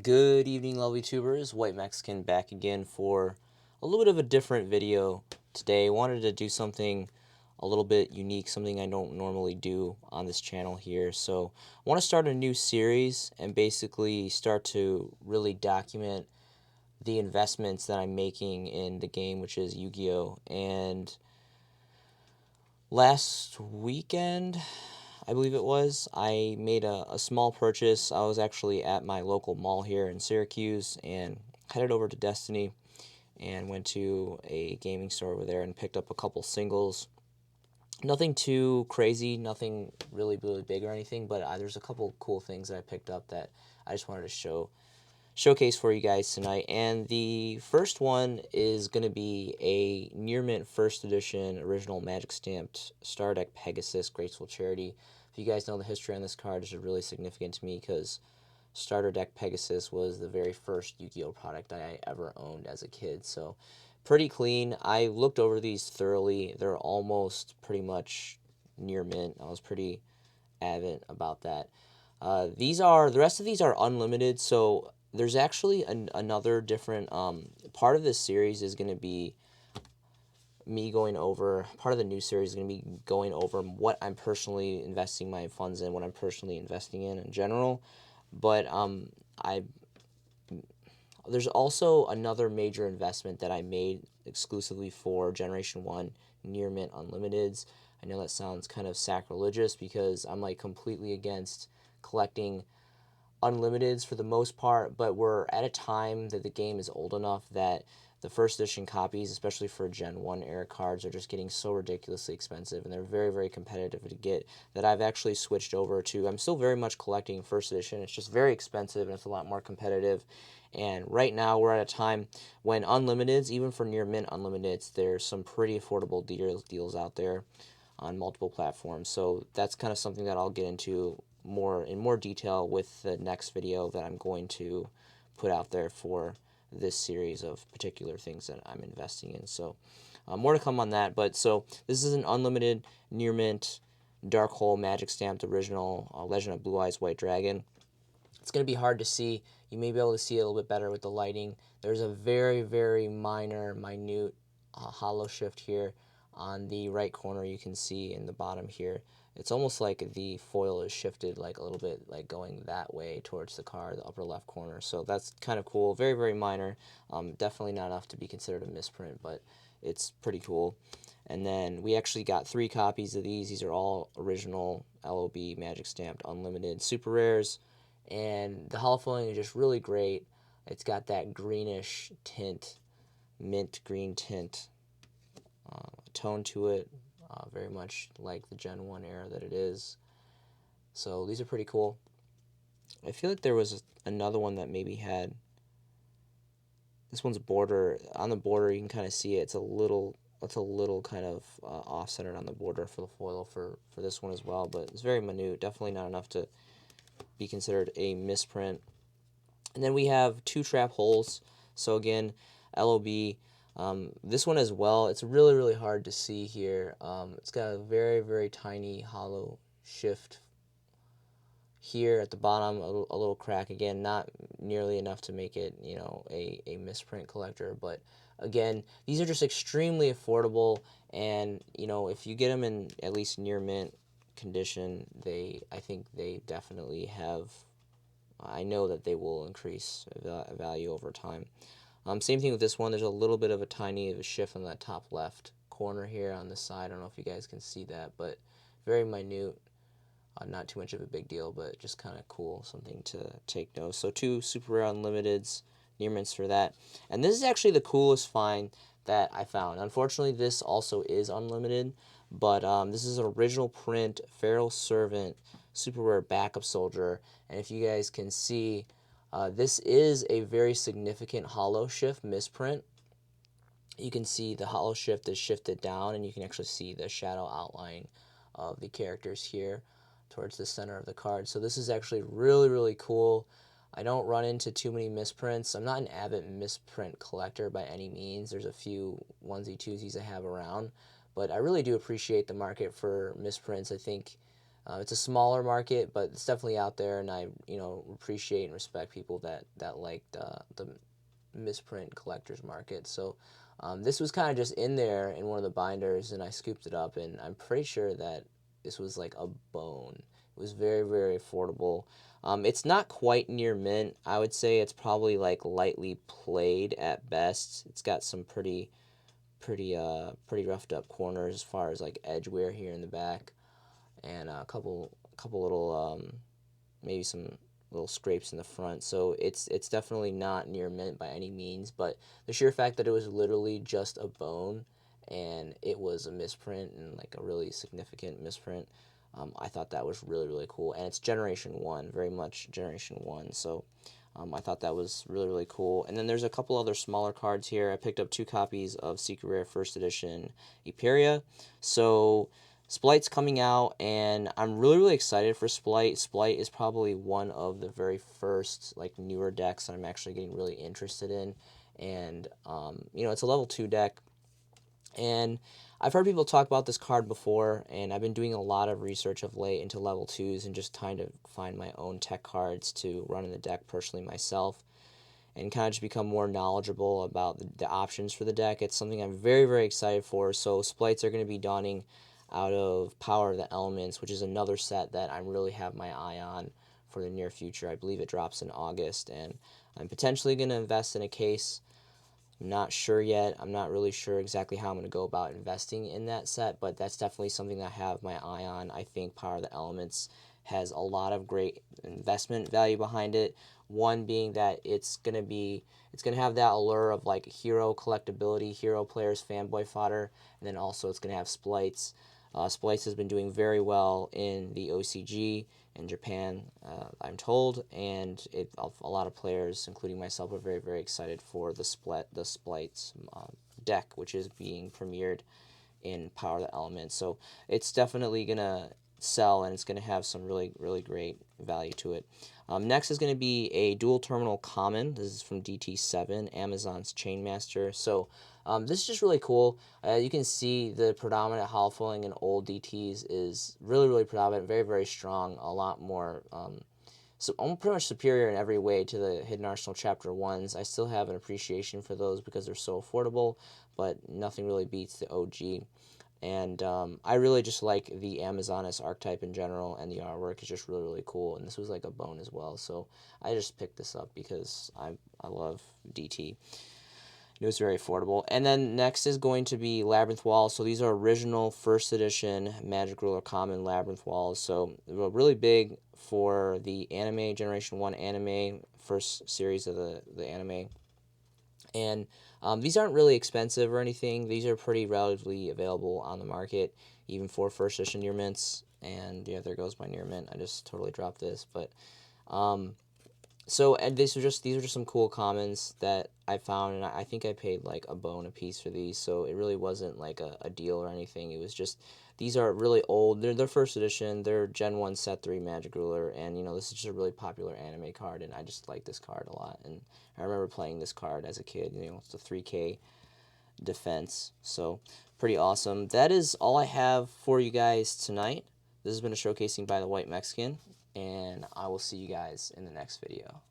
Good evening, lovely tubers. White Mexican back again for a little bit of a different video today. Wanted to do something a little bit unique, something I don't normally do on this channel here. So I want to start a new series and basically start to really document the investments that I'm making in the game, which is Yu-Gi-Oh! And last weekend, I believe it was, I made a small purchase. I was actually at my local mall here in Syracuse and headed over to Destiny and went to a gaming store over there and picked up a couple singles. Nothing too crazy, nothing really big or anything, but there's a couple cool things that I picked up that I just wanted to showcase for you guys tonight. And the first one is going to be a near mint first edition original magic stamped Star Deck Pegasus Graceful Charity. If you guys know the history on this card, it's really significant to me because Starter Deck Pegasus was the very first Yu-Gi-Oh! Product I ever owned as a kid. So pretty clean. I looked over these thoroughly. They're almost pretty much near mint. I was pretty avid about that. The rest of these are unlimited, so there's actually another different part of this series is going to be me going over, part of the new series is going to be going over what I'm personally investing my funds in, what I'm personally investing in general. But there's also another major investment that I made exclusively for Generation 1 Near Mint Unlimiteds. I know that sounds kind of sacrilegious because I'm like completely against collecting unlimiteds for the most part, but we're at a time that the game is old enough that the first edition copies, especially for Gen 1 era cards, are just getting so ridiculously expensive, and they're very, very competitive to get, that I've actually switched over to, I'm still very much collecting first edition. It's just very expensive, and it's a lot more competitive. And right now, we're at a time when unlimiteds, even for near mint unlimiteds, there's some pretty affordable deals out there on multiple platforms. So that's kind of something that I'll get into in more detail with the next video that I'm going to put out there for this series of particular things that I'm investing in. So more to come on that. But so this is an unlimited near mint dark hole magic stamped original Legend of Blue Eyes White Dragon. It's going to be hard to see. You may be able to see it a little bit better with the lighting. There's a very, very minute hollow shift here on the right corner. You can see in the bottom here. It's almost like the foil is shifted like a little bit, like going that way towards the card, the upper left corner. So that's kind of cool. Very, very minor. Definitely not enough to be considered a misprint, but it's pretty cool. And then we actually got 3 copies of these. These are all original LOB Magic Stamped Unlimited Super Rares. And the hollow foiling is just really great. It's got that greenish tint, mint green tint tone to it. Very much like the Gen 1 era that it is. So these are pretty cool. I feel like there was another one that maybe had, this one's border, on the border you can kind of see it. It's a little kind of off-centered on the border for the foil for this one as well, but it's very minute, definitely not enough to be considered a misprint. And then we have 2 trap holes. So again, LOB. This one as well, it's really, really hard to see here. It's got a very, very tiny hollow shift here at the bottom, a little crack. Again, not nearly enough to make it, you know, a misprint collector. But again, these are just extremely affordable, and you know, if you get them in at least near mint condition, I think they definitely have, I know that they will increase value over time. Same thing with this one. There's a little bit of a tiny shift on that top left corner here on the side. I don't know if you guys can see that, but very minute. Not too much of a big deal, but just kind of cool, something to take note. So 2 super rare unlimiteds, near mints for that. And this is actually the coolest find that I found. Unfortunately, this also is unlimited, but this is an original print Feral Servant super rare backup soldier. And if you guys can see, this is a very significant hollow shift misprint. You can see the hollow shift is shifted down, and you can actually see the shadow outline of the characters here towards the center of the card. So this is actually really, really cool. I don't run into too many misprints. I'm not an avid misprint collector by any means. There's a few onesie twosies I have around, but I really do appreciate the market for misprints. I think It's a smaller market, but it's definitely out there, and I appreciate and respect people that like the misprint collector's market. So this was kind of just in there in one of the binders, and I scooped it up, and I'm pretty sure that this was like a bone. It was very, very affordable. It's not quite near mint. I would say it's probably like lightly played at best. It's got some pretty roughed up corners as far as like edge wear here in the back, and a couple little maybe some little scrapes in the front. So it's definitely not near mint by any means, but the sheer fact that it was literally just a bone and it was a misprint, and like a really significant misprint, I thought that was really, really cool. And it's Generation 1, very much Generation 1. So I thought that was really, really cool. And then there's a couple other smaller cards here. I picked up 2 copies of Secret Rare First Edition Hyperia. So Splite's coming out, and I'm really, really excited for Splite. Splite is probably one of the very first like newer decks that I'm actually getting really interested in. And it's a level 2 deck, and I've heard people talk about this card before, and I've been doing a lot of research of late into level 2s and just trying to find my own tech cards to run in the deck personally myself, and kind of just become more knowledgeable about the options for the deck. It's something I'm very, very excited for. So Splites are going to be dawning out of Power of the Elements, which is another set that I really have my eye on for the near future. I believe it drops in August, and I'm potentially going to invest in a case. I'm not sure yet. I'm not really sure exactly how I'm going to go about investing in that set, but that's definitely something that I have my eye on. I think Power of the Elements has a lot of great investment value behind it. One being that it's going to have that allure of like hero collectability, hero players, fanboy fodder, and then also it's going to have splites. Splice has been doing very well in the OCG in Japan, I'm told, and a lot of players, including myself, are very, very excited for the Splites deck, which is being premiered in Power of the Elements. So it's definitely going to sell, and it's going to have some really, really great value to it. Next is going to be a dual terminal common. This is from DT7, Amazon's Chainmaster. So this is just really cool. You can see the predominant hollow foiling in old DTs is really, really predominant, very, very strong, a lot more, so I'm pretty much superior in every way to the Hidden Arsenal Chapter 1s. I still have an appreciation for those because they're so affordable, but nothing really beats the OG. And I really just like the Amazoness archetype in general, and the artwork is just really, really cool. And this was like a bone as well, so I just picked this up because I love DT. It was very affordable. And then next is going to be Labyrinth Walls. So these are original first edition Magic Ruler Common Labyrinth Walls. So they're really big for the anime, Generation 1 anime, first series of the anime. And these aren't really expensive or anything. These are pretty relatively available on the market, even for first edition near mints. And yeah, there goes my near mint. I just totally dropped this. But and these were just some cool commons that I found, and I think I paid like a bone a piece for these, so it really wasn't like a deal or anything. It was just, these are really old. They're first edition. They're Gen 1 Set 3 Magic Ruler, and this is just a really popular anime card, and I just like this card a lot. And I remember playing this card as a kid. It's a 3K defense, so pretty awesome. That is all I have for you guys tonight. This has been a showcasing by the White Mexican, and I will see you guys in the next video.